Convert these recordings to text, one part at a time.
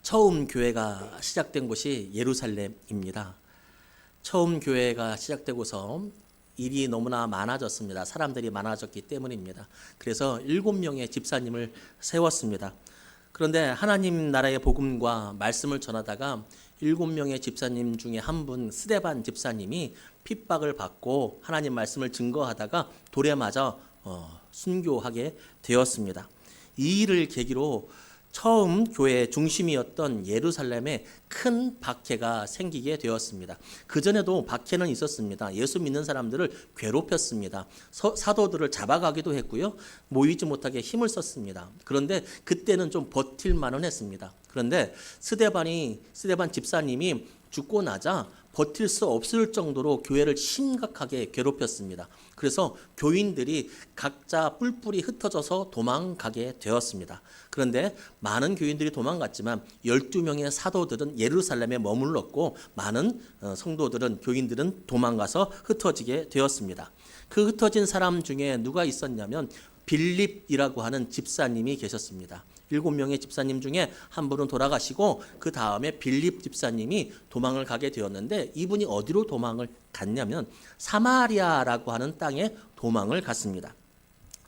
처음 교회가 시작된 곳이 예루살렘입니다. 처음 교회가 시작되고서 일이 너무나 많아졌습니다. 사람들이 많아졌기 때문입니다. 그래서 7명의 집사님을 세웠습니다. 그런데 하나님 나라의 복음과 말씀을 전하다가 7명의 집사님 중에 한 분 스데반 집사님이 핍박을 받고 하나님 말씀을 증거하다가 돌에 맞아 순교하게 되었습니다. 이 일을 계기로 처음 교회의 중심이었던 예루살렘에 큰 박해가 생기게 되었습니다. 그전에도 박해는 있었습니다. 예수 믿는 사람들을 괴롭혔습니다. 사도들을 잡아가기도 했고요. 모이지 못하게 힘을 썼습니다. 그런데 그때는 좀 버틸만은 했습니다. 그런데 스데반 집사님이 죽고 나자 버틸 수 없을 정도로 교회를 심각하게 괴롭혔습니다. 그래서 교인들이 각자 뿔뿔이 흩어져서 도망가게 되었습니다. 그런데 많은 교인들이 도망갔지만 12명의 사도들은 예루살렘에 머물렀고 많은 성도들은 교인들은 도망가서 흩어지게 되었습니다. 그 흩어진 사람 중에 누가 있었냐면 빌립이라고 하는 집사님이 계셨습니다. 7명의 집사님 중에 한 분은 돌아가시고 그 다음에 빌립 집사님이 도망을 가게 되었는데 이분이 어디로 도망을 갔냐면 사마리아라고 하는 땅에 도망을 갔습니다.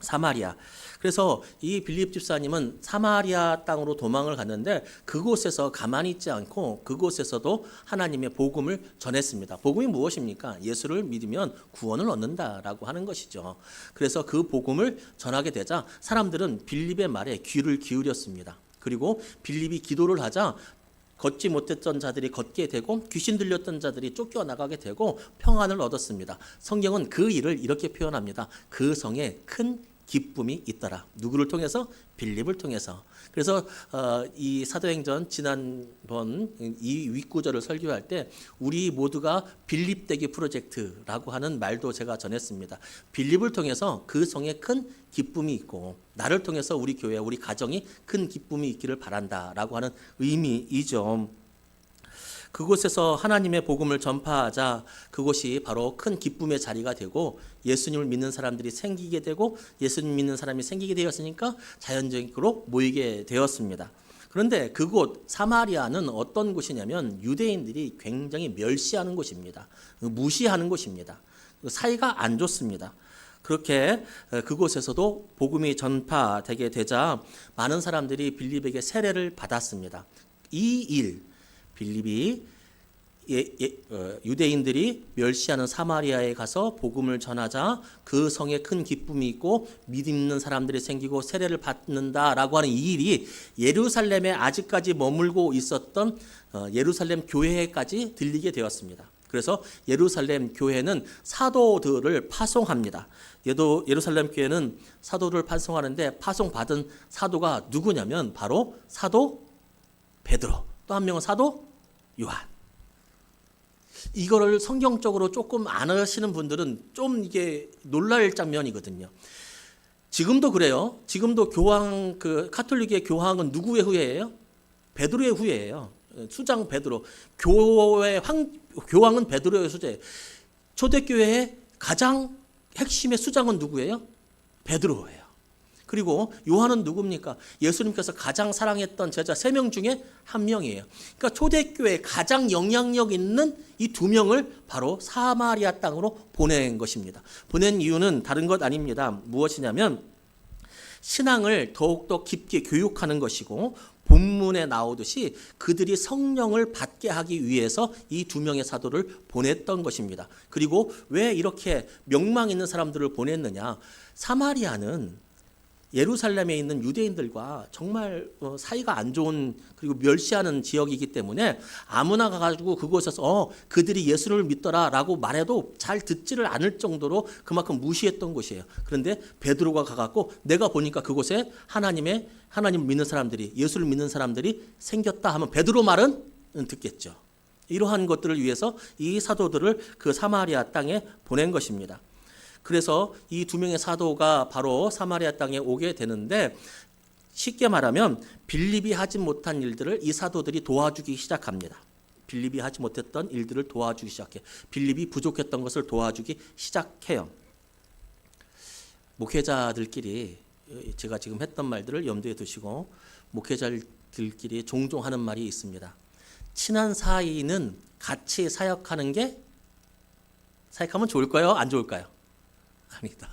사마리아. 그래서 이 빌립 집사님은 사마리아 땅으로 도망을 갔는데 그곳에서 가만히 있지 않고 그곳에서도 하나님의 복음을 전했습니다. 복음이 무엇입니까? 예수를 믿으면 구원을 얻는다라고 하는 것이죠. 그래서 그 복음을 전하게 되자 사람들은 빌립의 말에 귀를 기울였습니다. 그리고 빌립이 기도를 하자 걷지 못했던 자들이 걷게 되고 귀신 들렸던 자들이 쫓겨나가게 되고 평안을 얻었습니다. 성경은 그 일을 이렇게 표현합니다. 그 성에 큰 기쁨이 있더라. 누구를 통해서? 빌립을 통해서. 그래서 이 사도행전 지난번 이 윗구절을 설교할 때 우리 모두가 빌립 되기 프로젝트라고 하는 말도 제가 전했습니다. 빌립을 통해서 그 성에 큰 기쁨이 있고 나를 통해서 우리 교회, 우리 가정이 큰 기쁨이 있기를 바란다라고 하는 의미이죠. 그곳에서 하나님의 복음을 전파하자 그곳이 바로 큰 기쁨의 자리가 되고 예수님을 믿는 사람들이 생기게 되고 예수님 믿는 사람이 생기게 되었으니까 자연적으로 모이게 되었습니다. 그런데 그곳 사마리아는 어떤 곳이냐면 유대인들이 굉장히 멸시하는 곳입니다. 무시하는 곳입니다. 사이가 안 좋습니다. 그렇게 그곳에서도 복음이 전파되게 되자 많은 사람들이 빌립에게 세례를 받았습니다. 이 일 빌립이 유대인들이 멸시하는 사마리아에 가서 복음을 전하자 그 성에 큰 기쁨이 있고 믿는 사람들이 생기고 세례를 받는다라고 하는 이 일이 예루살렘에 아직까지 머물고 있었던 예루살렘 교회까지 들리게 되었습니다. 그래서 예루살렘 교회는 사도들을 파송합니다. 예루살렘 교회는 사도를 파송하는데 파송받은 사도가 누구냐면 바로 사도 베드로, 또 한 명은 사도 요한. 이거를 성경적으로 조금 안 하시는 분들은 좀 이게 놀랄 장면이거든요. 지금도 그래요. 지금도 교황, 카톨릭의 교황은 누구의 후예예요? 베드로의 후예예요. 수장 베드로. 교황은 베드로의 수제. 초대교회의 가장 핵심의 수장은 누구예요? 베드로예요. 그리고 요한은 누굽니까? 예수님께서 가장 사랑했던 제자 3명 중에 한 명이에요. 그러니까 초대교회에 가장 영향력 있는 이 2명을 바로 사마리아 땅으로 보낸 것입니다. 보낸 이유는 다른 것 아닙니다. 무엇이냐면 신앙을 더욱더 깊게 교육하는 것이고 본문에 나오듯이 그들이 성령을 받게 하기 위해서 이 2명의 사도를 보냈던 것입니다. 그리고 왜 이렇게 명망 있는 사람들을 보냈느냐? 사마리아는 예루살렘에 있는 유대인들과 정말 사이가 안 좋은 그리고 멸시하는 지역이기 때문에 아무나 가가지고 그곳에서 그들이 예수를 믿더라라고 말해도 잘 듣지를 않을 정도로 그만큼 무시했던 곳이에요. 그런데 베드로가 가갖고 내가 보니까 그곳에 하나님 믿는 사람들이 예수를 믿는 사람들이 생겼다 하면 베드로 말은 듣겠죠. 이러한 것들을 위해서 이 사도들을 그 사마리아 땅에 보낸 것입니다. 그래서 이 2명의 사도가 바로 사마리아 땅에 오게 되는데 쉽게 말하면 빌립이 하지 못한 일들을 이 사도들이 도와주기 시작합니다. 빌립이 하지 못했던 일들을 도와주기 시작해. 빌립이 부족했던 것을 도와주기 시작해요. 목회자들끼리 제가 지금 했던 말들을 염두에 두시고 목회자들 목사님들끼리 종종 하는 말이 있습니다. 친한 사이는 같이 사역하는 게 사역하면 좋을까요? 안 좋을까요? 아니다.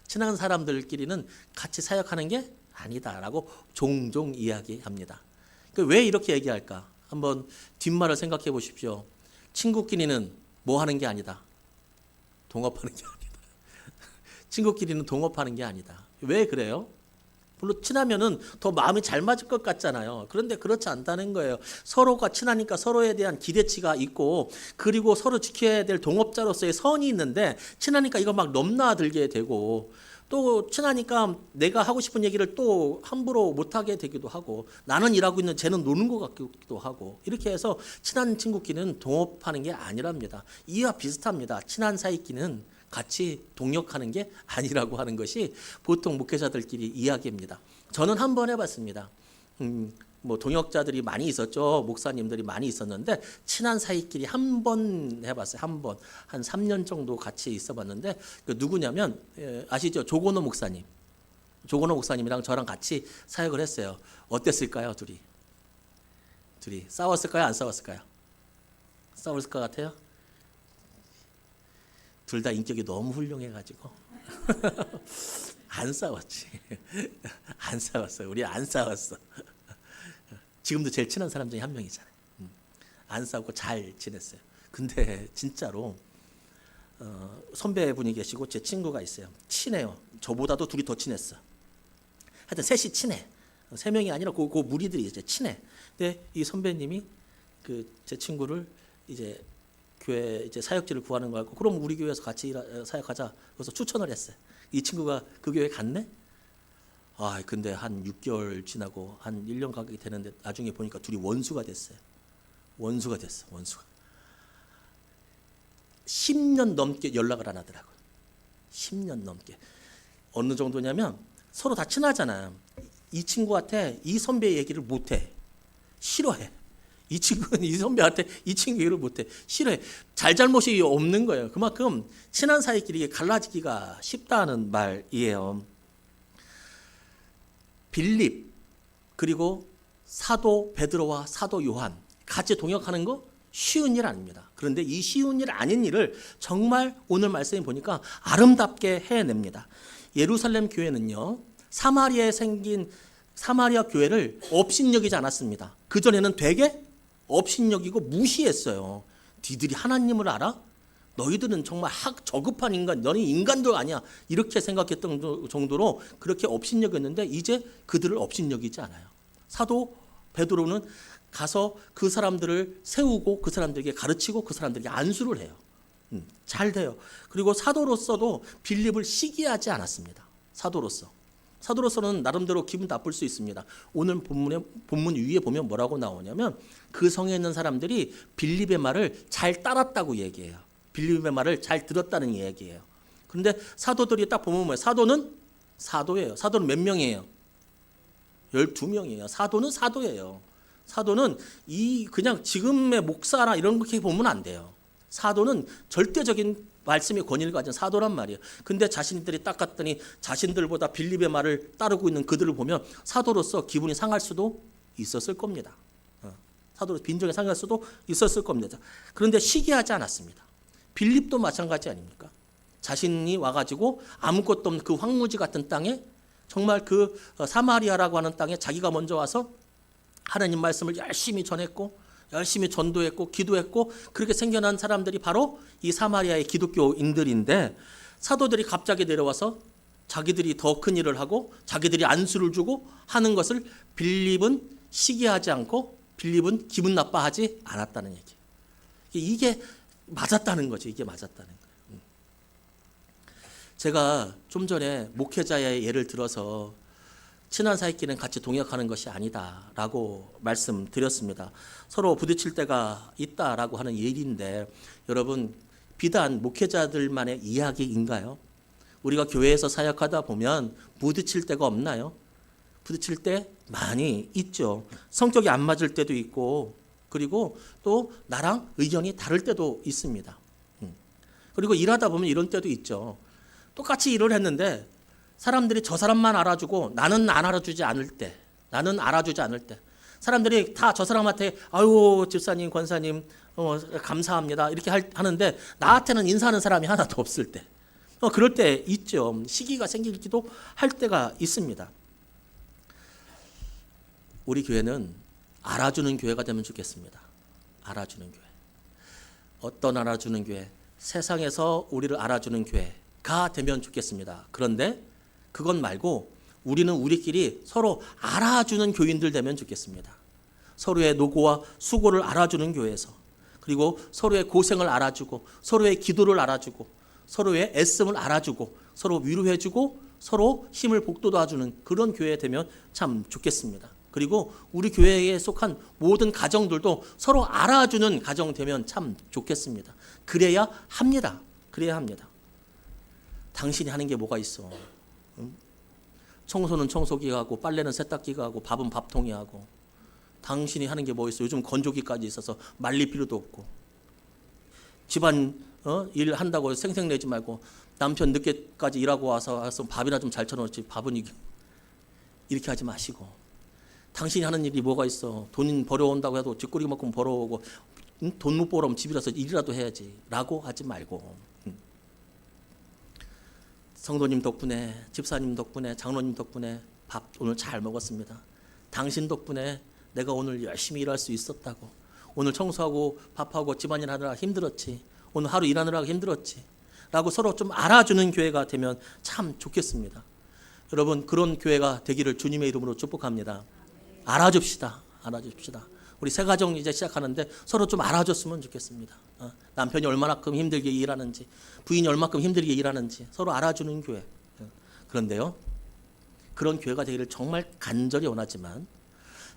친한 사람들끼리는 같이 사역하는 게 아니다라고 종종 이야기합니다. 왜 이렇게 얘기할까? 한번 뒷말을 생각해 보십시오. 친구끼리는 뭐 하는 게 아니다. 동업하는 게 아니다. 친구끼리는 동업하는 게 아니다. 왜 그래요? 물론 친하면은 더 마음이 잘 맞을 것 같잖아요. 그런데 그렇지 않다는 거예요. 서로가 친하니까 서로에 대한 기대치가 있고, 그리고 서로 지켜야 될 동업자로서의 선이 있는데, 친하니까 이거 막 넘나들게 되고, 또 친하니까 내가 하고 싶은 얘기를 또 함부로 못하게 되기도 하고, 나는 일하고 있는 쟤는 노는 것 같기도 하고, 이렇게 해서 친한 친구끼리는 동업하는 게 아니랍니다. 이와 비슷합니다. 친한 사이끼는 같이 동역하는 게 아니라고 하는 것이 보통 목회자들끼리 이야기입니다. 저는 한번 해봤습니다. 뭐 동역자들이 많이 있었죠. 목사님들이 많이 있었는데 친한 사이끼리 한 번 해봤어요. 한 3년 정도 같이 있어봤는데 그 누구냐면 아시죠? 조건호 목사님. 조건호 목사님이랑 저랑 같이 사역을 했어요. 어땠을까요? 둘이 싸웠을까요? 안 싸웠을까요? 싸웠을 것 같아요? 둘 다 인격이 너무 훌륭해가지고 안 싸웠지. 안 싸웠어요. 우리 안 싸웠어. 지금도 제일 친한 사람 중에 한 명이잖아요. 안 싸우고 잘 지냈어요. 근데 진짜로 선배분이 계시고 제 친구가 있어요. 친해요. 저보다도 둘이 더 친했어. 하여튼 셋이 친해. 세 명이 아니라 그 무리들이 이제 친해. 근데 이 선배님이 제 친구를 이제 교회 이제 사역지를 구하는 거 같고, 그럼 우리 교회에서 같이 사역하자. 그래서 추천을 했어요. 이 친구가 그 교회 갔네. 근데 한 6개월 지나고 한 1년 가까이 되는데 나중에 보니까 둘이 원수가 됐어요. 원수가. 10년 넘게 연락을 안 하더라고요. 10년 넘게. 어느 정도냐면 서로 다 친하잖아요. 이 친구한테 이 선배의 얘기를 못해. 싫어해. 이 친구는 이 선배한테 이 친구 얘기를 못해. 싫어해. 잘잘못이 없는 거예요. 그만큼 친한 사이끼리 갈라지기가 쉽다는 말이에요. 빌립 그리고 사도 베드로와 사도 요한 같이 동역하는 거 쉬운 일 아닙니다. 그런데 이 쉬운 일 아닌 일을 정말 오늘 말씀에 보니까 아름답게 해냅니다. 예루살렘 교회는요, 사마리아에 생긴 사마리아 교회를 업신여기지 않았습니다. 그전에는 되게 업신여기고 무시했어요. 니들이 하나님을 알아? 너희들은 정말 저급한 인간, 너는 인간도 아니야. 이렇게 생각했던 정도로 그렇게 업신여겼는데 이제 그들을 업신여기지 않아요. 사도 베드로는 가서 그 사람들을 세우고 그 사람들에게 가르치고 그 사람들에게 안수를 해요. 잘 돼요. 그리고 사도로서도 빌립을 시기하지 않았습니다. 사도로서는 나름대로 기분 나쁠 수 있습니다. 오늘 본문 위에 보면 뭐라고 나오냐면 그 성에 있는 사람들이 빌립의 말을 잘 따랐다고 얘기해요. 빌립의 말을 잘 들었다는 얘기예요. 그런데 사도들이 딱 보면 뭐예요? 사도는 사도예요. 사도는 몇 명이에요? 12명이에요. 사도는 사도예요. 사도는 그냥 지금의 목사나 이런 거 보면 안 돼요. 사도는 절대적인 말씀의 권위를 가진 사도란 말이에요. 근데 자신들이 딱 갔더니 자신들보다 빌립의 말을 따르고 있는 그들을 보면 사도로서 기분이 상할 수도 있었을 겁니다. 사도로 빈정이 상할 수도 있었을 겁니다. 그런데 시기하지 않았습니다. 빌립도 마찬가지 아닙니까? 자신이 와가지고 아무것도 없는 그 황무지 같은 땅에 정말 그 사마리아라고 하는 땅에 자기가 먼저 와서 하나님 말씀을 열심히 전했고 열심히 전도했고 기도했고 그렇게 생겨난 사람들이 바로 이 사마리아의 기독교인들인데 사도들이 갑자기 내려와서 자기들이 더 큰 일을 하고 자기들이 안수를 주고 하는 것을 빌립은 시기하지 않고 빌립은 기분 나빠하지 않았다는 얘기예요. 이게 맞았다는 거죠. 이게 맞았다는 거예요. 제가 좀 전에 목회자의 예를 들어서 친한 사이끼리는 같이 동역하는 것이 아니다라고 말씀드렸습니다. 서로 부딪힐 때가 있다라고 하는 얘기인데 여러분 비단 목회자들만의 이야기인가요? 우리가 교회에서 사역하다 보면 부딪힐 때가 없나요? 부딪힐 때 많이 있죠. 성격이 안 맞을 때도 있고 그리고 또 나랑 의견이 다를 때도 있습니다. 그리고 일하다 보면 이런 때도 있죠. 똑같이 일을 했는데 사람들이 저 사람만 알아주고 나는 알아주지 않을 때 사람들이 다 저 사람한테 아유 집사님, 권사님 감사합니다 이렇게 하는데 나한테는 인사하는 사람이 하나도 없을 때 그럴 때 있죠. 시기가 생기기도 할 때가 있습니다. 우리 교회는 알아주는 교회가 되면 좋겠습니다. 알아주는 교회. 어떤 알아주는 교회? 세상에서 우리를 알아주는 교회가 되면 좋겠습니다. 그런데 그것 말고 우리는 우리끼리 서로 알아주는 교인들 되면 좋겠습니다. 서로의 노고와 수고를 알아주는 교회에서, 그리고 서로의 고생을 알아주고 서로의 기도를 알아주고 서로의 애씀을 알아주고 서로 위로해주고 서로 힘을 북돋아주는 그런 교회 되면 참 좋겠습니다. 그리고 우리 교회에 속한 모든 가정들도 서로 알아주는 가정 되면 참 좋겠습니다. 그래야 합니다. 그래야 합니다. 당신이 하는 게 뭐가 있어? 청소는 청소기가 하고 빨래는 세탁기가 하고 밥은 밥통이 하고 당신이 하는 게 뭐 있어? 요즘 건조기까지 있어서 말릴 필요도 없고 집안 일 한다고 생색내지 말고 남편 늦게까지 일하고 와서 밥이나 좀 잘 쳐놓지 밥은 이렇게 하지 마시고 당신이 하는 일이 뭐가 있어? 돈 벌어온다고 해도 뒷구리만큼 벌어오고 돈 못 벌어오면 집이라서 일이라도 해야지 라고 하지 말고 성도님 덕분에 집사님 덕분에 장로님 덕분에 밥 오늘 잘 먹었습니다. 당신 덕분에 내가 오늘 열심히 일할 수 있었다고 오늘 청소하고 밥하고 집안일 하느라 힘들었지 오늘 하루 일하느라 힘들었지 라고 서로 좀 알아주는 교회가 되면 참 좋겠습니다. 여러분 그런 교회가 되기를 주님의 이름으로 축복합니다. 알아줍시다. 알아줍시다. 우리 새 가정 이제 시작하는데 서로 좀 알아줬으면 좋겠습니다. 남편이 얼마나큼 힘들게 일하는지 부인이 얼마큼 힘들게 일하는지 서로 알아주는 교회. 그런데요 그런 교회가 되기를 정말 간절히 원하지만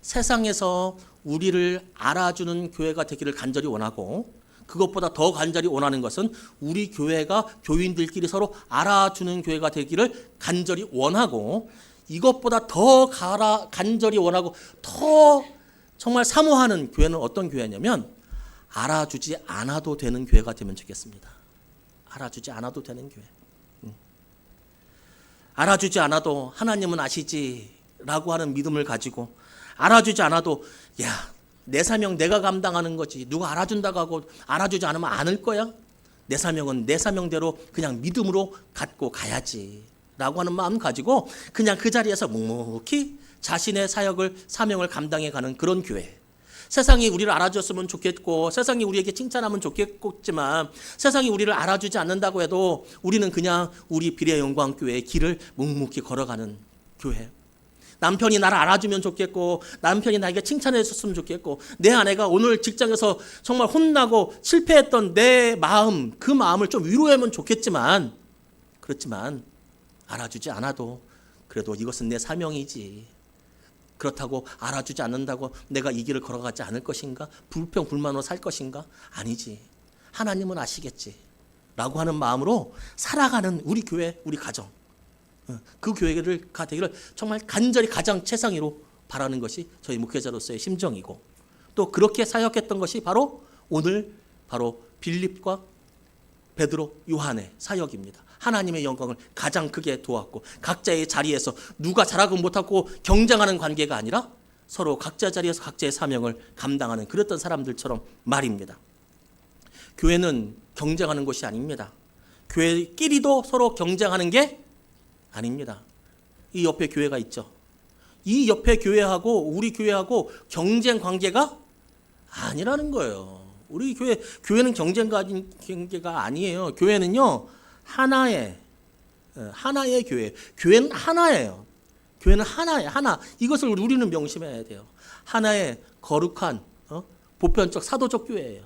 세상에서 우리를 알아주는 교회가 되기를 간절히 원하고 그것보다 더 간절히 원하는 것은 우리 교회가 교인들끼리 서로 알아주는 교회가 되기를 간절히 원하고 이것보다 더 간절히 원하고 더 정말 사모하는 교회는 어떤 교회냐면 알아주지 않아도 되는 교회가 되면 좋겠습니다. 알아주지 않아도 되는 교회. 알아주지 않아도 하나님은 아시지라고 하는 믿음을 가지고 알아주지 않아도 내 사명 내가 감당하는 거지 누가 알아준다고 하고 알아주지 않으면 않을 거야? 내 사명은 내 사명대로 그냥 믿음으로 갖고 가야지 라고 하는 마음 가지고 그냥 그 자리에서 묵묵히 자신의 사명을 감당해 가는 그런 교회. 세상이 우리를 알아줬으면 좋겠고 세상이 우리에게 칭찬하면 좋겠지만 세상이 우리를 알아주지 않는다고 해도 우리는 그냥 우리 비례 영광 교회의 길을 묵묵히 걸어가는 교회. 남편이 나를 알아주면 좋겠고 남편이 나에게 칭찬해 줬으면 좋겠고 내 아내가 오늘 직장에서 정말 혼나고 실패했던 내 마음 그 마음을 좀 위로하면 좋겠지만 그렇지만 알아주지 않아도 그래도 이것은 내 사명이지 그렇다고 알아주지 않는다고 내가 이 길을 걸어가지 않을 것인가? 불평불만으로 살 것인가? 아니지. 하나님은 아시겠지 라고 하는 마음으로 살아가는 우리 교회 우리 가정 그 교회를 되기를 정말 간절히 가장 최상위로 바라는 것이 저희 목회자로서의 심정이고 또 그렇게 사역했던 것이 바로 오늘 바로 빌립과 베드로 요한의 사역입니다. 하나님의 영광을 가장 크게 도왔고 각자의 자리에서 누가 잘하고 못하고 경쟁하는 관계가 아니라 서로 각자 자리에서 각자의 사명을 감당하는 그랬던 사람들처럼 말입니다. 교회는 경쟁하는 것이 아닙니다. 교회끼리도 서로 경쟁하는 게 아닙니다. 이 옆에 교회가 있죠. 이 옆에 교회하고 우리 교회하고 경쟁 관계가 아니라는 거예요. 우리 교회는 경쟁 관계가 아니에요. 교회는요 하나의 교회. 교회는 하나예요. 교회는 하나예요. 하나. 이것을 우리는 명심해야 돼요. 하나의 거룩한 보편적 사도적 교회예요.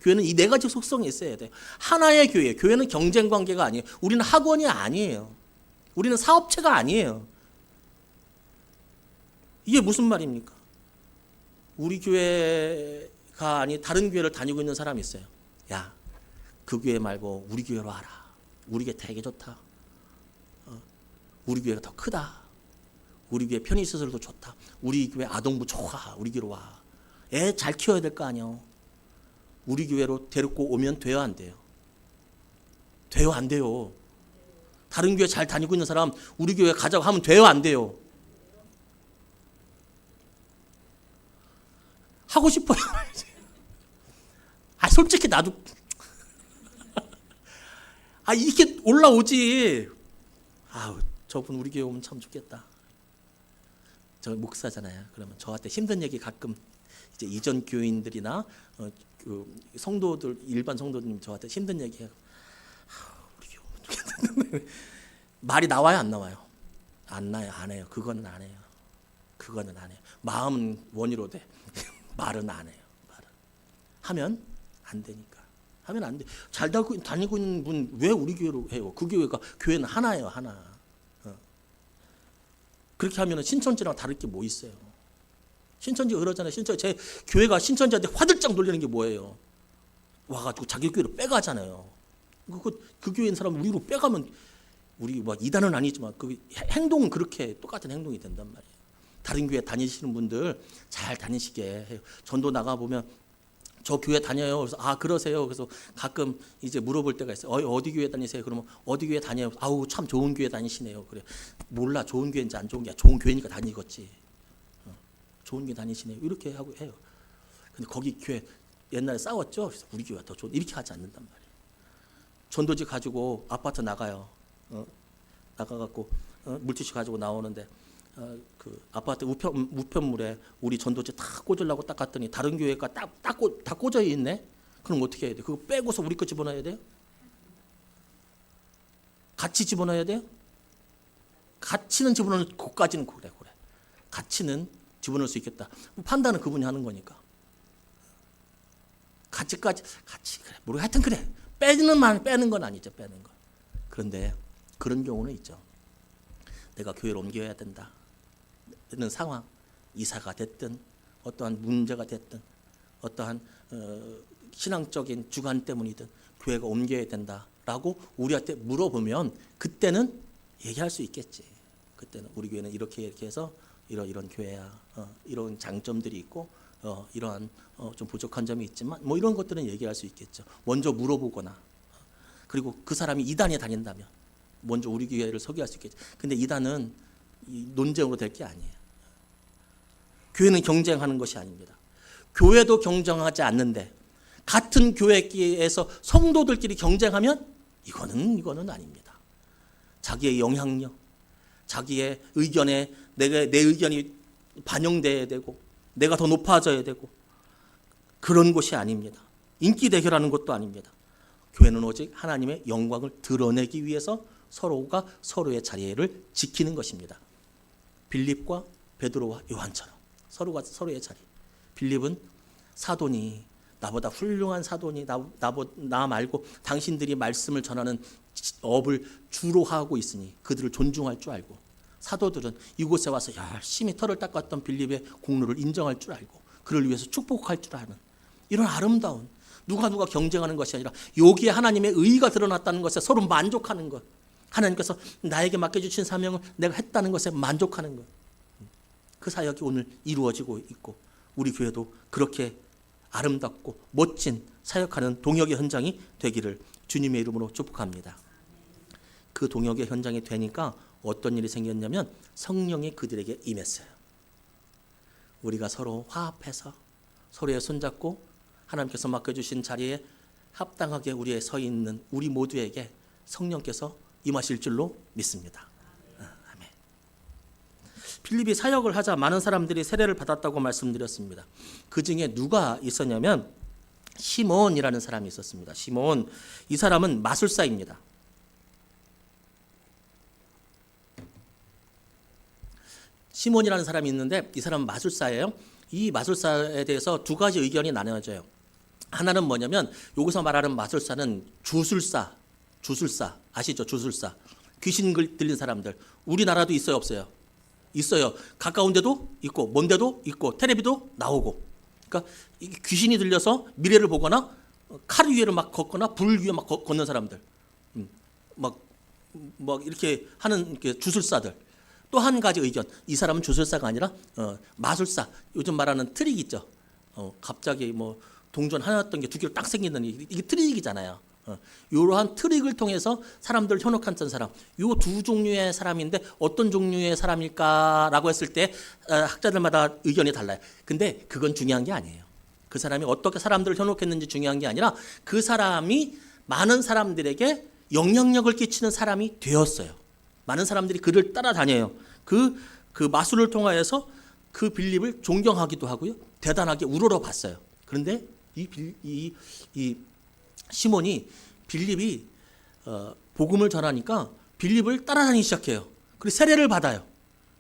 교회는 이 네 가지 속성이 있어야 돼요. 하나의 교회. 교회는 경쟁 관계가 아니에요. 우리는 학원이 아니에요. 우리는 사업체가 아니에요. 이게 무슨 말입니까? 우리 교회가 아닌 다른 교회를 다니고 있는 사람이 있어요. 야, 그 교회 말고 우리 교회로 와라. 우리 교회 되게 좋다. 우리 교회가 더 크다. 우리 교회 편의시설도 좋다. 우리 교회 아동부 좋아. 우리 교회로 와. 애 잘 키워야 될 거 아니에요. 우리 교회로 데리고 오면 돼요, 안 돼요? 돼요, 안 돼요? 다른 교회 잘 다니고 있는 사람 우리 교회 가자고 하면 돼요, 안 돼요? 하고 싶어요. 아 솔직히 나도 아 이렇게 올라오지. 아 저분 우리 교회 오면 참 좋겠다. 저 목사잖아요. 그러면 저한테 힘든 얘기 가끔 이제 이전 교인들이나 그 성도들 일반 성도님 저한테 힘든 얘기해요. 우리 교회 오면 좋겠다. 말이 나와요, 안 나와요? 안 나요, 안 해요. 그거는 안 해요. 그거는 안 해요. 마음은 원이로 돼. 말은 안 해요. 말은 하면 안 되니까. 하면 안 돼. 잘 다니고 있는 분 왜 우리 교회로 해요? 그 교회가 교회는 하나예요, 하나. 그렇게 하면은 신천지랑 다를 게 뭐 있어요? 신천지가 그러잖아요. 제 교회가 신천지한테 화들짝 놀리는 게 뭐예요? 와가지고 자기 교회로 빼가잖아요. 그 교회 있는 사람 우리로 빼가면 우리 뭐 이단은 아니지만 그 행동은 그렇게 똑같은 행동이 된단 말이에요. 다른 교회 다니시는 분들 잘 다니시게 해요. 전도 나가 보면 저 교회 다녀요. 그래서 아 그러세요. 그래서 가끔 이제 물어볼 때가 있어요. 어디 교회 다니세요? 그러면 어디 교회 다녀요? 아우 참 좋은 교회 다니시네요. 그래 몰라 좋은 교회인지 안 좋은 게 좋은 교회니까 다니겠지. 좋은 교회 다니시네요. 이렇게 하고 해요. 근데 거기 교회 옛날에 싸웠죠. 그래서 우리 교회가 더 좋은 이렇게 하지 않는단 말이에요. 전도지 가지고 아파트 나가요. 나가갖고 물티슈 가지고 나오는데 그 아파트 우편물에 우리 전도지 다 꽂으려고 딱 갔더니 다른 교회가 다 꽂아 있네. 그럼 어떻게 해야 돼? 그거 빼고서 우리 거 집어넣어야 돼요? 같이 집어넣어야 돼요? 같이는 집어넣을 곳까지는 그래. 같이는 집어넣을 수 있겠다. 판단은 그분이 하는 거니까. 같이 그래. 모르겠. 하여튼 그래. 빼는 건 아니죠. 빼는 건. 그런데 그런 경우는 있죠. 내가 교회를 옮겨야 된다. 는 상황, 이사가 됐든 어떠한 문제가 됐든 어떠한 신앙적인 주관 때문이든 교회가 옮겨야 된다라고 우리한테 물어보면 그때는 얘기할 수 있겠지. 그때는 우리 교회는 이렇게 해서 이런 교회야. 이런 장점들이 있고 이러한 좀 부족한 점이 있지만 뭐 이런 것들은 얘기할 수 있겠죠. 먼저 물어보거나 그리고 그 사람이 이단에 다닌다면 먼저 우리 교회를 소개할 수 있겠죠. 근데 이단은 논쟁으로 될 게 아니에요. 교회는 경쟁하는 것이 아닙니다. 교회도 경쟁하지 않는데 같은 교회에서 성도들끼리 경쟁하면 이거는 아닙니다. 자기의 영향력, 자기의 의견에 내 의견이 반영돼야 되고 내가 더 높아져야 되고 그런 것이 아닙니다. 인기 대결하는 것도 아닙니다. 교회는 오직 하나님의 영광을 드러내기 위해서 서로가 서로의 자리를 지키는 것입니다. 빌립과 베드로와 요한처럼 서로가 서로의 자리. 빌립은 사도니 나보다 훌륭한 사도니 나 말고 당신들이 말씀을 전하는 업을 주로 하고 있으니 그들을 존중할 줄 알고 사도들은 이곳에 와서 열심히 털을 닦았던 빌립의 공로를 인정할 줄 알고 그를 위해서 축복할 줄 아는 이런 아름다운 누가 경쟁하는 것이 아니라 여기에 하나님의 의의가 드러났다는 것에 서로 만족하는 것. 하나님께서 나에게 맡겨주신 사명을 내가 했다는 것에 만족하는 것. 그 사역이 오늘 이루어지고 있고 우리 교회도 그렇게 아름답고 멋진 사역하는 동역의 현장이 되기를 주님의 이름으로 축복합니다. 그 동역의 현장이 되니까 어떤 일이 생겼냐면 성령이 그들에게 임했어요. 우리가 서로 화합해서 서로의 손잡고 하나님께서 맡겨주신 자리에 합당하게 우리에 서 있는 우리 모두에게 성령께서 임하실 줄로 믿습니다. 아멘. 빌립이 사역을 하자 많은 사람들이 세례를 받았다고 말씀드렸습니다. 그 중에 누가 있었냐면 시몬이라는 사람이 있었습니다. 시몬, 이 사람은 마술사입니다. 시몬이라는 사람이 있는데 이 사람은 마술사예요. 이 마술사에 대해서 두 가지 의견이 나뉘어져요. 하나는 뭐냐면 여기서 말하는 마술사는 주술사 아시죠? 주술사. 귀신 들린 사람들. 우리나라도 있어요, 없어요? 있어요. 가까운 데도 있고 먼 데도 있고 텔레비도 나오고. 그러니까 귀신이 들려서 미래를 보거나 칼 위에를 막 걷거나 불 위에 막 걷는 사람들. 막 이렇게 하는 주술사들. 또 한 가지 의견. 이 사람은 주술사가 아니라 마술사. 요즘 말하는 트릭 있죠. 갑자기 뭐 동전 하나였던 게 두 개로 딱 생기는 이게 트릭이잖아요. 이러한 트릭을 통해서 사람들을 현혹했던 사람, 요 두 종류의 사람인데 어떤 종류의 사람일까라고 했을 때 학자들마다 의견이 달라요. 근데 그건 중요한 게 아니에요. 그 사람이 어떻게 사람들을 현혹했는지 중요한 게 아니라 그 사람이 많은 사람들에게 영향력을 끼치는 사람이 되었어요. 많은 사람들이 그를 따라다녀요. 그 마술을 통하여서 그 빌립을 존경하기도 하고요, 대단하게 우러러 봤어요. 그런데 이 시몬이 빌립이 복음을 전하니까 빌립을 따라다니기 시작해요. 그리고 세례를 받아요.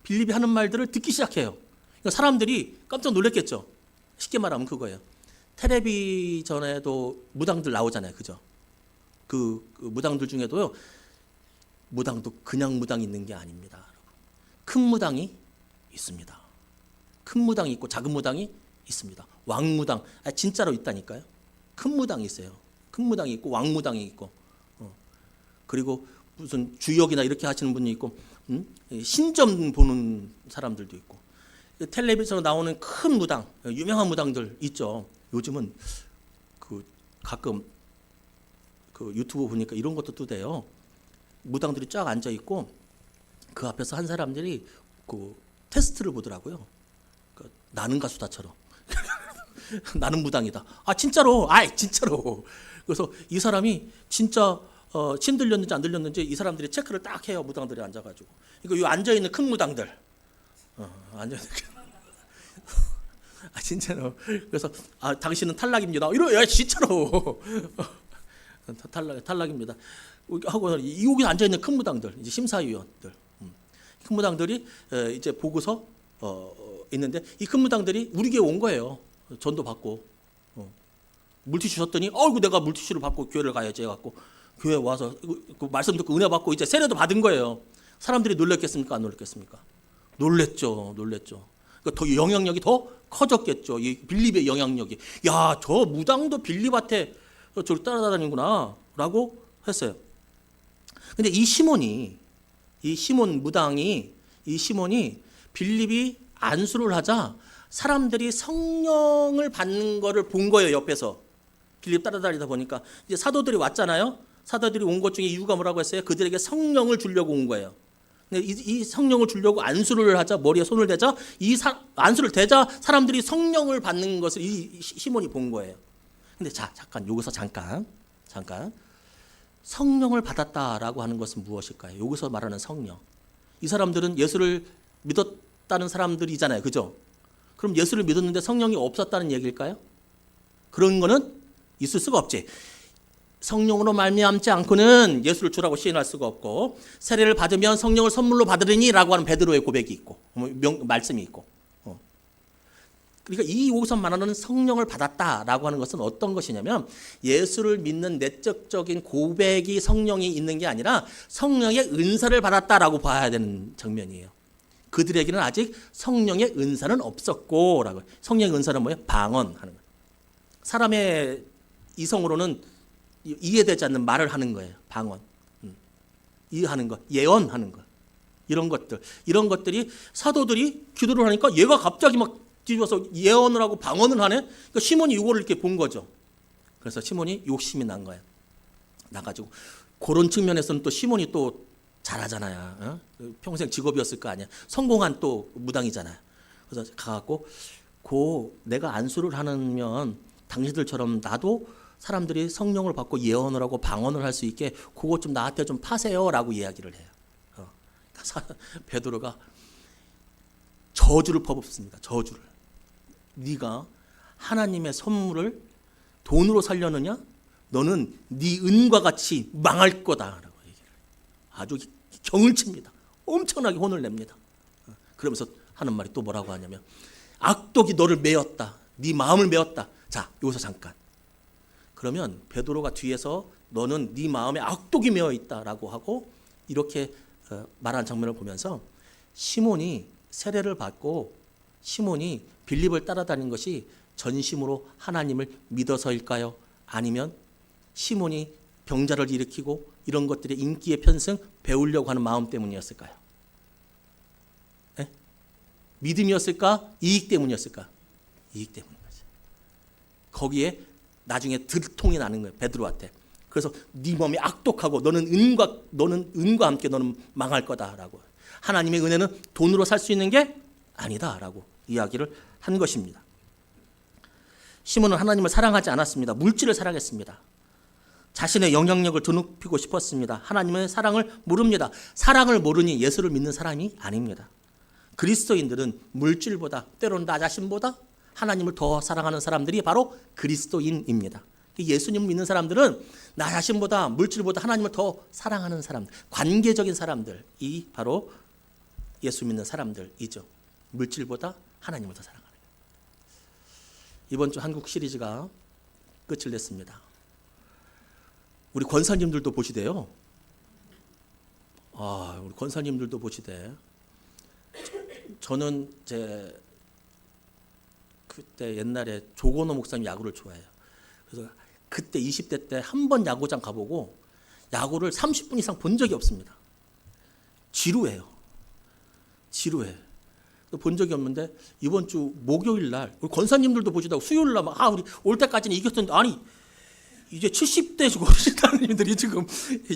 빌립이 하는 말들을 듣기 시작해요. 그러니까 사람들이 깜짝 놀랐겠죠. 쉽게 말하면 그거예요. 텔레비전에도 무당들 나오잖아요, 그죠? 그 무당들 중에도요, 무당도 그냥 무당이 있는 게 아닙니다. 큰 무당이 있습니다. 큰 무당이 있고 작은 무당이 있습니다. 왕무당, 진짜로 있다니까요. 큰 무당이 있어요. 큰 무당이 있고 왕무당이 있고, 그리고 무슨 주역이나 이렇게 하시는 분이 있고, 신점 보는 사람들도 있고, 텔레비전에 나오는 큰 무당, 유명한 무당들 있죠. 요즘은 가끔 유튜브 보니까 이런 것도 뜨대요. 무당들이 쫙 앉아 있고 그 앞에서 한 사람들이 테스트를 보더라고요. 나는 가수다처럼. 나는 무당이다. 진짜로. 진짜로. 그래서 이 사람이 진짜 침 들렸는지 안 들렸는지 이 사람들이 체크를 딱 해요. 무당들이 앉아가지고. 이거 요 앉아 있는 큰 무당들. 앉아 있는. 진짜로. 그래서 당신은 탈락입니다. 이러 진짜로. 탈락입니다. 하고 여기 앉아 있는 큰 무당들, 이제 심사위원들, 큰 무당들이 이제 보고서 있는데 이 큰 무당들이 우리 교회 온 거예요. 전도 받고 물티슈 줬더니 내가 물티슈를 받고 교회를 가야지 해갖고 교회 와서 그 말씀 듣고 은혜 받고 이제 세례도 받은 거예요. 사람들이 놀랬겠습니까? 안 놀랬겠습니까? 놀랬죠. 그러니까 더 영향력이 더 커졌겠죠. 이 빌립의 영향력이. 야, 저 무당도 빌립한테 저를 따라다니는구나 라고 했어요. 근데 이 시몬이 빌립이 안수를 하자 사람들이 성령을 받는 거를 본 거예요. 옆에서 빌립 따라다니다 보니까 이제 사도들이 왔잖아요. 사도들이 온 것 중에 이유가 뭐라고 했어요? 그들에게 성령을 주려고 온 거예요. 근데 이 성령을 주려고 안수를 하자, 머리에 손을 대자, 안수를 대자 사람들이 성령을 받는 것을 이 시몬이 본 거예요. 근데 여기서 잠깐 성령을 받았다라고 하는 것은 무엇일까요? 여기서 말하는 성령. 이 사람들은 예수를 믿었다는 사람들이잖아요, 그죠? 그럼 예수를 믿었는데 성령이 없었다는 얘기일까요? 그런 거는 있을 수가 없지. 성령으로 말미암지 않고는 예수를 주라고 시인할 수가 없고, 세례를 받으면 성령을 선물로 받으리니라고 하는 베드로의 고백이 있고, 말씀이 있고. 그러니까 이 여기서 말하는 성령을 받았다라고 하는 것은 어떤 것이냐면 예수를 믿는 내적적인 고백이 성령이 있는 게 아니라 성령의 은사를 받았다라고 봐야 되는 장면이에요. 그들에게는 아직 성령의 은사는 없었고라고. 성령의 은사는 뭐예요? 방언하는 거예요. 사람의 이성으로는 이해되지 않는 말을 하는 거예요. 방언. 이해하는 거, 예언하는 거. 이런 것들이 사도들이 기도를 하니까 얘가 갑자기 막 뒤집어서 예언을 하고 방언을 하네. 그러니까 시몬이 이거를 이렇게 본 거죠. 그래서 시몬이 욕심이 난 거예요. 나가지고 그런 측면에서는 또 시몬이 또 잘하잖아요. 평생 직업이었을 거 아니야. 성공한 또 무당이잖아요. 그래서 가갖고 내가 안수를 하면 당신들처럼 나도 사람들이 성령을 받고 예언을 하고 방언을 할 수 있게 그거 좀 나한테 좀 파세요라고 이야기를 해요. 베드로가 저주를 퍼붓습니다. 저주를. 네가 하나님의 선물을 돈으로 살려느냐? 너는 네 은과 같이 망할 거다라고 얘기를 해요. 아주 경을 칩니다. 엄청나게 혼을 냅니다. 그러면서 하는 말이 또 뭐라고 하냐면 악독이 너를 메었다. 네 마음을 메었다. 자, 여기서 잠깐. 그러면 베드로가 뒤에서 너는 네 마음에 악독이 메어 있다라고 하고 이렇게 말한 장면을 보면서 시몬이 세례를 받고 시몬이 빌립을 따라다닌 것이 전심으로 하나님을 믿어서일까요? 아니면 시몬이 병자를 일으키고 이런 것들의 인기의 편승 배우려고 하는 마음 때문이었을까요? 네? 믿음이었을까? 이익 때문이었을까? 이익 때문인 거지. 거기에 나중에 들통이 나는 거예요. 베드로한테. 그래서 네 몸이 악독하고 너는 은과 함께 너는 망할 거다라고. 하나님의 은혜는 돈으로 살 수 있는 게 아니다라고 이야기를 한 것입니다. 시몬은 하나님을 사랑하지 않았습니다. 물질을 사랑했습니다. 자신의 영향력을 드높이고 싶었습니다. 하나님의 사랑을 모릅니다. 사랑을 모르니 예수를 믿는 사람이 아닙니다. 그리스도인들은 물질보다, 때로는 나 자신보다 하나님을 더 사랑하는 사람들이 바로 그리스도인입니다. 예수님을 믿는 사람들은 나 자신보다, 물질보다 하나님을 더 사랑하는 사람들, 관계적인 사람들이 바로 예수 믿는 사람들이죠. 물질보다 하나님을 더 사랑하는. 이번 주 한국 시리즈가 끝을 냈습니다. 우리 권사님들도 보시대요. 우리 권사님들도 보시대. 저는 그때 옛날에 조건호 목사님 야구를 좋아해요. 그래서 그때 20대 때 한 번 야구장 가보고 야구를 30분 이상 본 적이 없습니다. 지루해. 본 적이 없는데 이번 주 목요일 날 우리 권사님들도 보시다고 수요일 날 우리 올 때까지는 이겼었는데 아니 이제 70대시고 하시다님들이 지금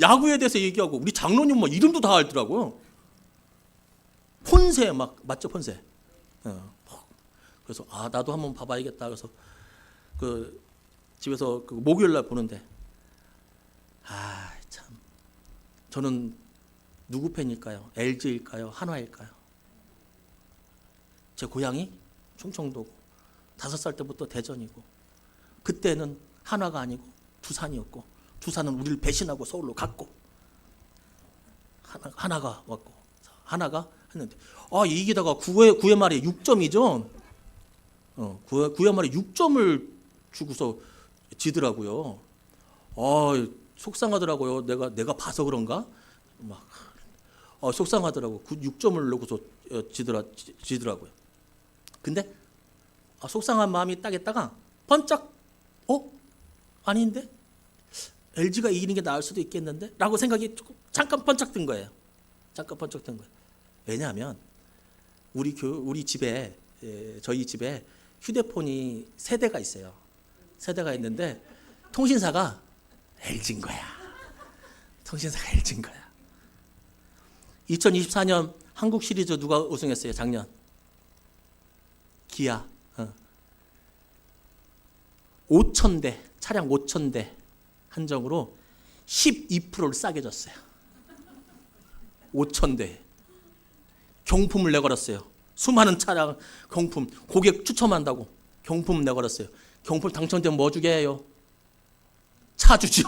야구에 대해서 얘기하고 우리 장로님 이름도 다 알더라고요. 혼세 맞죠, 혼세. 그래서 나도 한번 봐봐야겠다. 그래서 집에서 목요일 날 보는데 참 저는 누구 팬일까요? LG일까요? 한화일까요? 제 고향이 충청도고 5살 때부터 대전이고 그때는 한화가 아니고 두산이었고 두산은 우리를 배신하고 서울로 갔고 하나가 왔고 하나가 했는데 이기다가 9회 말에 6점이죠. 9회 말에 6점을 주고서 지더라고요. 속상하더라고요. 내가 봐서 그런가? 속상하더라고. 6점을 넣고서 지더라고요. 근데 속상한 마음이 딱 있다가 번쩍 아닌데? LG가 이기는 게 나을 수도 있겠는데? 라고 생각이 잠깐 번쩍 든 거예요. 왜냐하면 우리 집에 저희 집에 휴대폰이 세 대가 있어요. 세 대가 있는데 통신사가 LG인 거야. 2024년 한국 시리즈 누가 우승했어요? 작년 기아 5,000대 차량 5,000대 한정으로 12%를 싸게 줬어요. 5,000대 경품을 내걸었어요. 수많은 차량 경품 고객 추첨한다고 경품 내걸었어요. 경품 당첨되면 뭐 주게 해요? 차 주죠.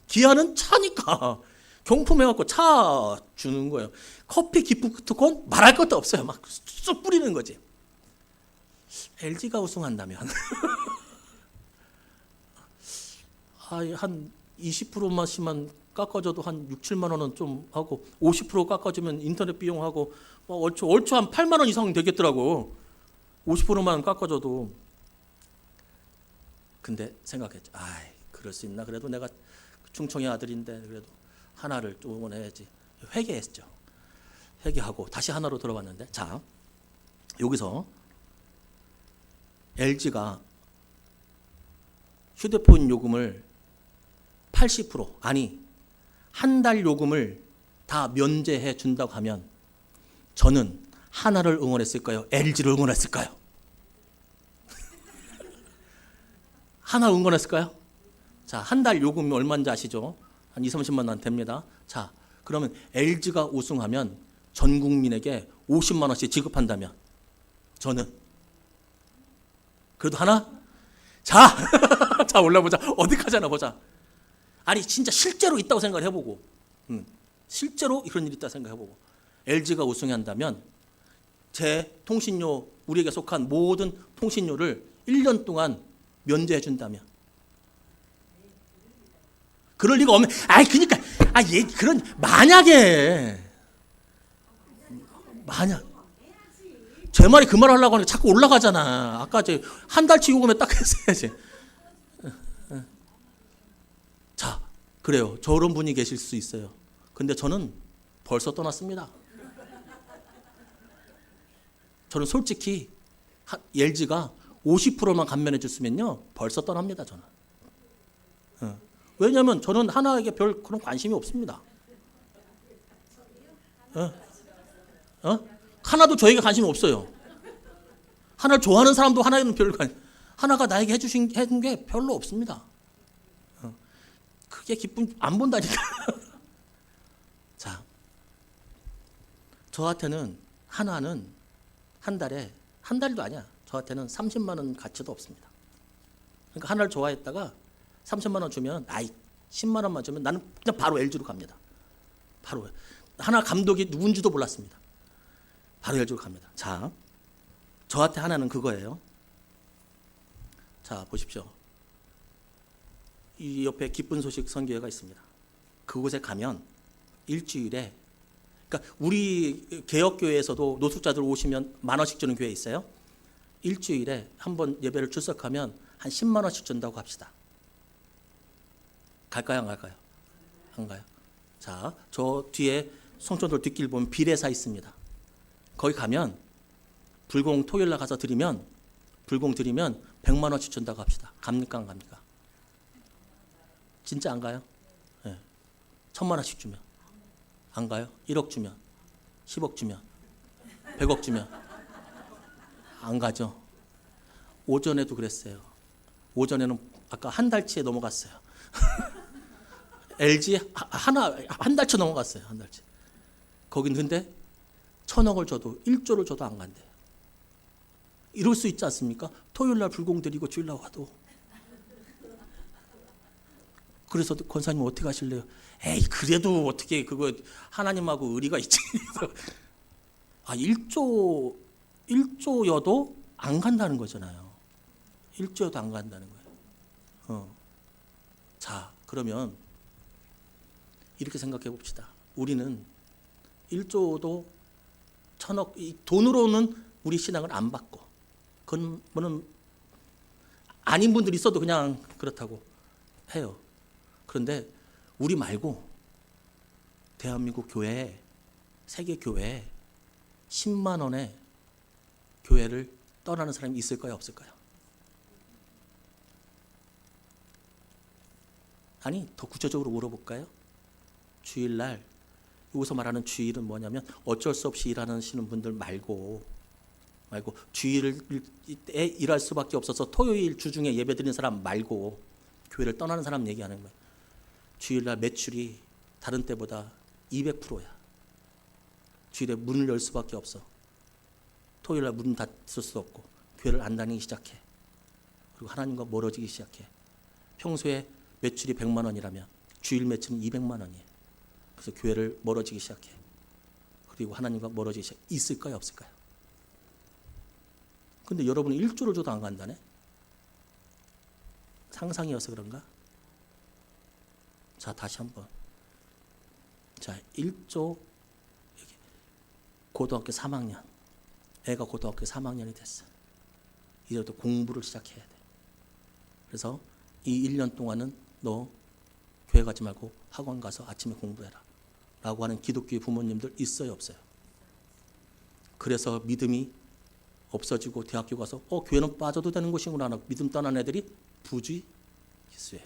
기아는 차니까 경품 해갖고 차 주는 거예요. 커피 기프트콘 말할 것도 없어요. 막 쑥 뿌리는 거지. LG가 우승한다면 한 20%만씩만 깎아줘도 한 6, 7만 원은 좀 하고 50% 깎아주면 인터넷 비용하고 얼추 한 8만 원 이상 되겠더라고. 50%만 깎아줘도. 근데 생각했죠. 그럴 수 있나? 그래도 내가 충청의 아들인데 그래도 하나를 좀 응원해야지. 회개했죠. 회개하고 다시 하나로 들어봤는데 자 여기서 LG가 휴대폰 요금을 80% 아니 한 달 요금을 다 면제해 준다고 하면 저는 하나를 응원했을까요? LG를 응원했을까요? 하나 응원했을까요? 자, 한 달 요금이 얼마인지 아시죠? 한 2, 30만 원 됩니다. 자, 그러면 LG가 우승하면 전 국민에게 50만 원씩 지급한다면 저는 그래도 하나? 자, 자 올라보자. 어디까지 하나 보자. 아니 진짜 실제로 있다고 생각을 해보고 실제로 이런 일이 있다고 생각해보고 LG가 우승한다면 제 통신료 우리에게 속한 모든 통신료를 1년 동안 면제해 준다면 그럴 리가 없네. 그러니까 그런 만약에 만약 제 말이 그 말 하려고 하니까 자꾸 올라가잖아. 아까 한 달치 요금에 딱 했어야지. 자, 그래요. 저런 분이 계실 수 있어요. 근데 저는 벌써 떠났습니다. 저는 솔직히 LG가 50%만 감면해 줬으면요 벌써 떠납니다. 저는 왜냐하면 저는 하나에게 별 그런 관심이 없습니다. 어? 어? 하나도 저에게 관심이 없어요. 하나를 좋아하는 사람도 하나에는 별 관심. 하나가 나에게 해준 게 별로 없습니다. 그게 기쁨 안 본다니까. 자, 저한테는 하나는 한 달에 한 달도 아니야. 저한테는 30만 원 가치도 없습니다. 그러니까 하나를 좋아했다가 30만 원 주면 아이 10만 원만 주면 나는 그냥 바로 LG로 갑니다. 바로 하나 감독이 누군지도 몰랐습니다. 바로 LG로 갑니다. 자, 저한테 하나는 그거예요. 자, 보십시오. 이 옆에 기쁜 소식 선교회가 있습니다. 그곳에 가면 일주일에, 그러니까 우리 개혁교회에서도 노숙자들 오시면 10,000원씩 주는 교회 있어요. 일주일에 한 번 예배를 출석하면 한 10만 원씩 준다고 합시다. 갈까요, 안 갈까요? 안 가요. 자, 저 뒤에 송천돌 뒷길 보면 비례사 있습니다. 거기 가면 불공 토요일 날 가서 드리면 불공 드리면 100만 원씩 준다고 합시다. 갑니까, 안 갑니까? 진짜 안 가요? 네. 1,000만 원씩 주면 안 가요? 1억 주면 10억 주면 100억 주면 안 가죠. 오전에도 그랬어요. 오전에는 아까 한 달치에 넘어갔어요. LG 하나 한 달치 넘어갔어요. 한 달치. 거긴 근데 1,000억을 줘도 1조를 줘도 안 간대요. 이럴 수 있지 않습니까? 토요일 날 불공 드리고 주일 날 와도. 그래서 권사님 어떻게 하실래요? 에이 그래도 어떻게 그거 하나님하고 의리가 있지. 아 1조여도 안 간다는 거잖아요. 1조여도 안 간다는 거예요. 자 그러면 이렇게 생각해 봅시다. 우리는 1조도 1,000억 이 돈으로는 우리 신앙을 안 받고 그거는 아닌 분들이 있어도 그냥 그렇다고 해요. 그런데 우리 말고 대한민국 교회, 세계 교회에 10만 원에 교회를 떠나는 사람이 있을까요, 없을까요? 아니, 더 구체적으로 물어볼까요? 주일날, 여기서 말하는 주일은 뭐냐면 어쩔 수 없이 일하시는 분들 말고 주일에 일할 수밖에 없어서 토요일 주중에 예배 드리는 사람 말고 교회를 떠나는 사람 얘기하는 거예요. 주일날 매출이 다른 때보다 200%야. 주일에 문을 열 수밖에 없어. 토요일날 문 닫을 수 없고 교회를 안 다니기 시작해. 그리고 하나님과 멀어지기 시작해. 평소에 매출이 100만 원이라면 주일 매출은 200만 원이에요. 그래서 교회를 멀어지기 시작해. 그리고 하나님과 멀어지기 시작. 있을까요, 없을까요? 근데 여러분은 1조를 줘도 안 간다네? 상상이어서 그런가? 자, 다시 한번. 자, 1조, 여기. 고등학교 3학년. 애가 고등학교 3학년이 됐어. 이제부터 공부를 시작해야 돼. 그래서 이 1년 동안은 너 교회 가지 말고 학원 가서 아침에 공부해라. 라고 하는 기독교의 부모님들 있어요, 없어요? 그래서 믿음이 없어지고 대학교 가서 교회는 빠져도 되는 곳이구나 하고 믿음 떠난 애들이 부지기수예요.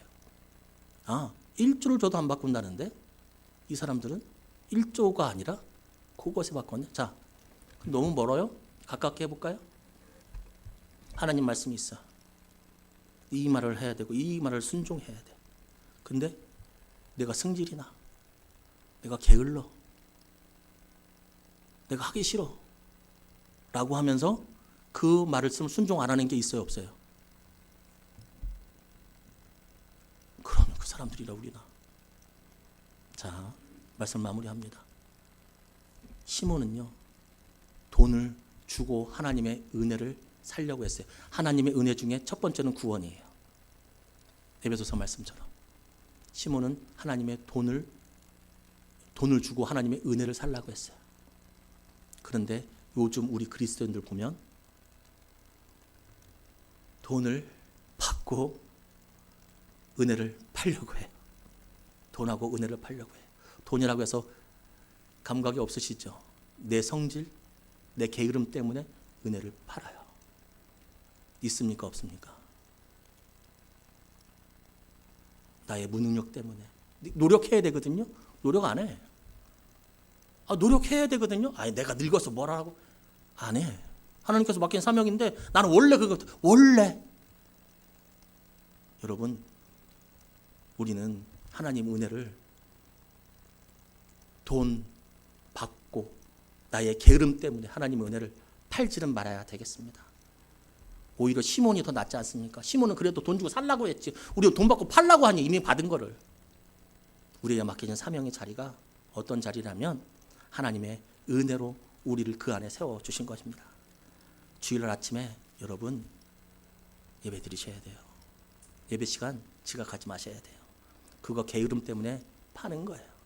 아, 1조를 줘도 안 바꾼다는데 이 사람들은 1조가 아니라 그것에 바꿨네. 자, 너무 멀어요? 가깝게 해볼까요? 하나님 말씀이 있어. 이 말을 해야 되고 이 말을 순종해야 돼. 근데 내가 성질이 나. 내가 게을러. 내가 하기 싫어. 라고 하면서 그 말씀을 순종 안 하는 게 있어요, 없어요? 그러면 그 사람들이라 우리나. 자, 말씀 마무리합니다. 시몬은요, 돈을 주고 하나님의 은혜를 살려고 했어요. 하나님의 은혜 중에 첫 번째는 구원이에요. 에베소서 말씀처럼. 시몬은 하나님의 돈을 주고 하나님의 은혜를 살려고 했어요. 그런데 요즘 우리 그리스도인들 보면 돈을 받고 은혜를 팔려고 해요. 돈하고 은혜를 팔려고 해요. 돈이라고 해서 감각이 없으시죠? 내 성질, 내 게으름 때문에 은혜를 팔아요. 있습니까, 없습니까? 나의 무능력 때문에. 노력해야 되거든요. 노력 안 해. 노력해야 되거든요. 내가 늙어서 뭐라 하고 안 해. 하나님께서 맡긴 사명인데 나는 원래 여러분, 우리는 하나님 은혜를 돈 받고 나의 게으름 때문에 하나님 은혜를 팔지는 말아야 되겠습니다. 오히려 시몬이 더 낫지 않습니까? 시몬은 그래도 돈 주고 살라고 했지. 우리가 돈 받고 팔라고 하니 이미 받은 거를. 우리에게 맡겨진 사명의 자리가 어떤 자리라면 하나님의 은혜로 우리를 그 안에 세워주신 것입니다. 주일날 아침에 여러분 예배 드리셔야 돼요. 예배 시간 지각하지 마셔야 돼요. 그거 게으름 때문에 파는 거예요.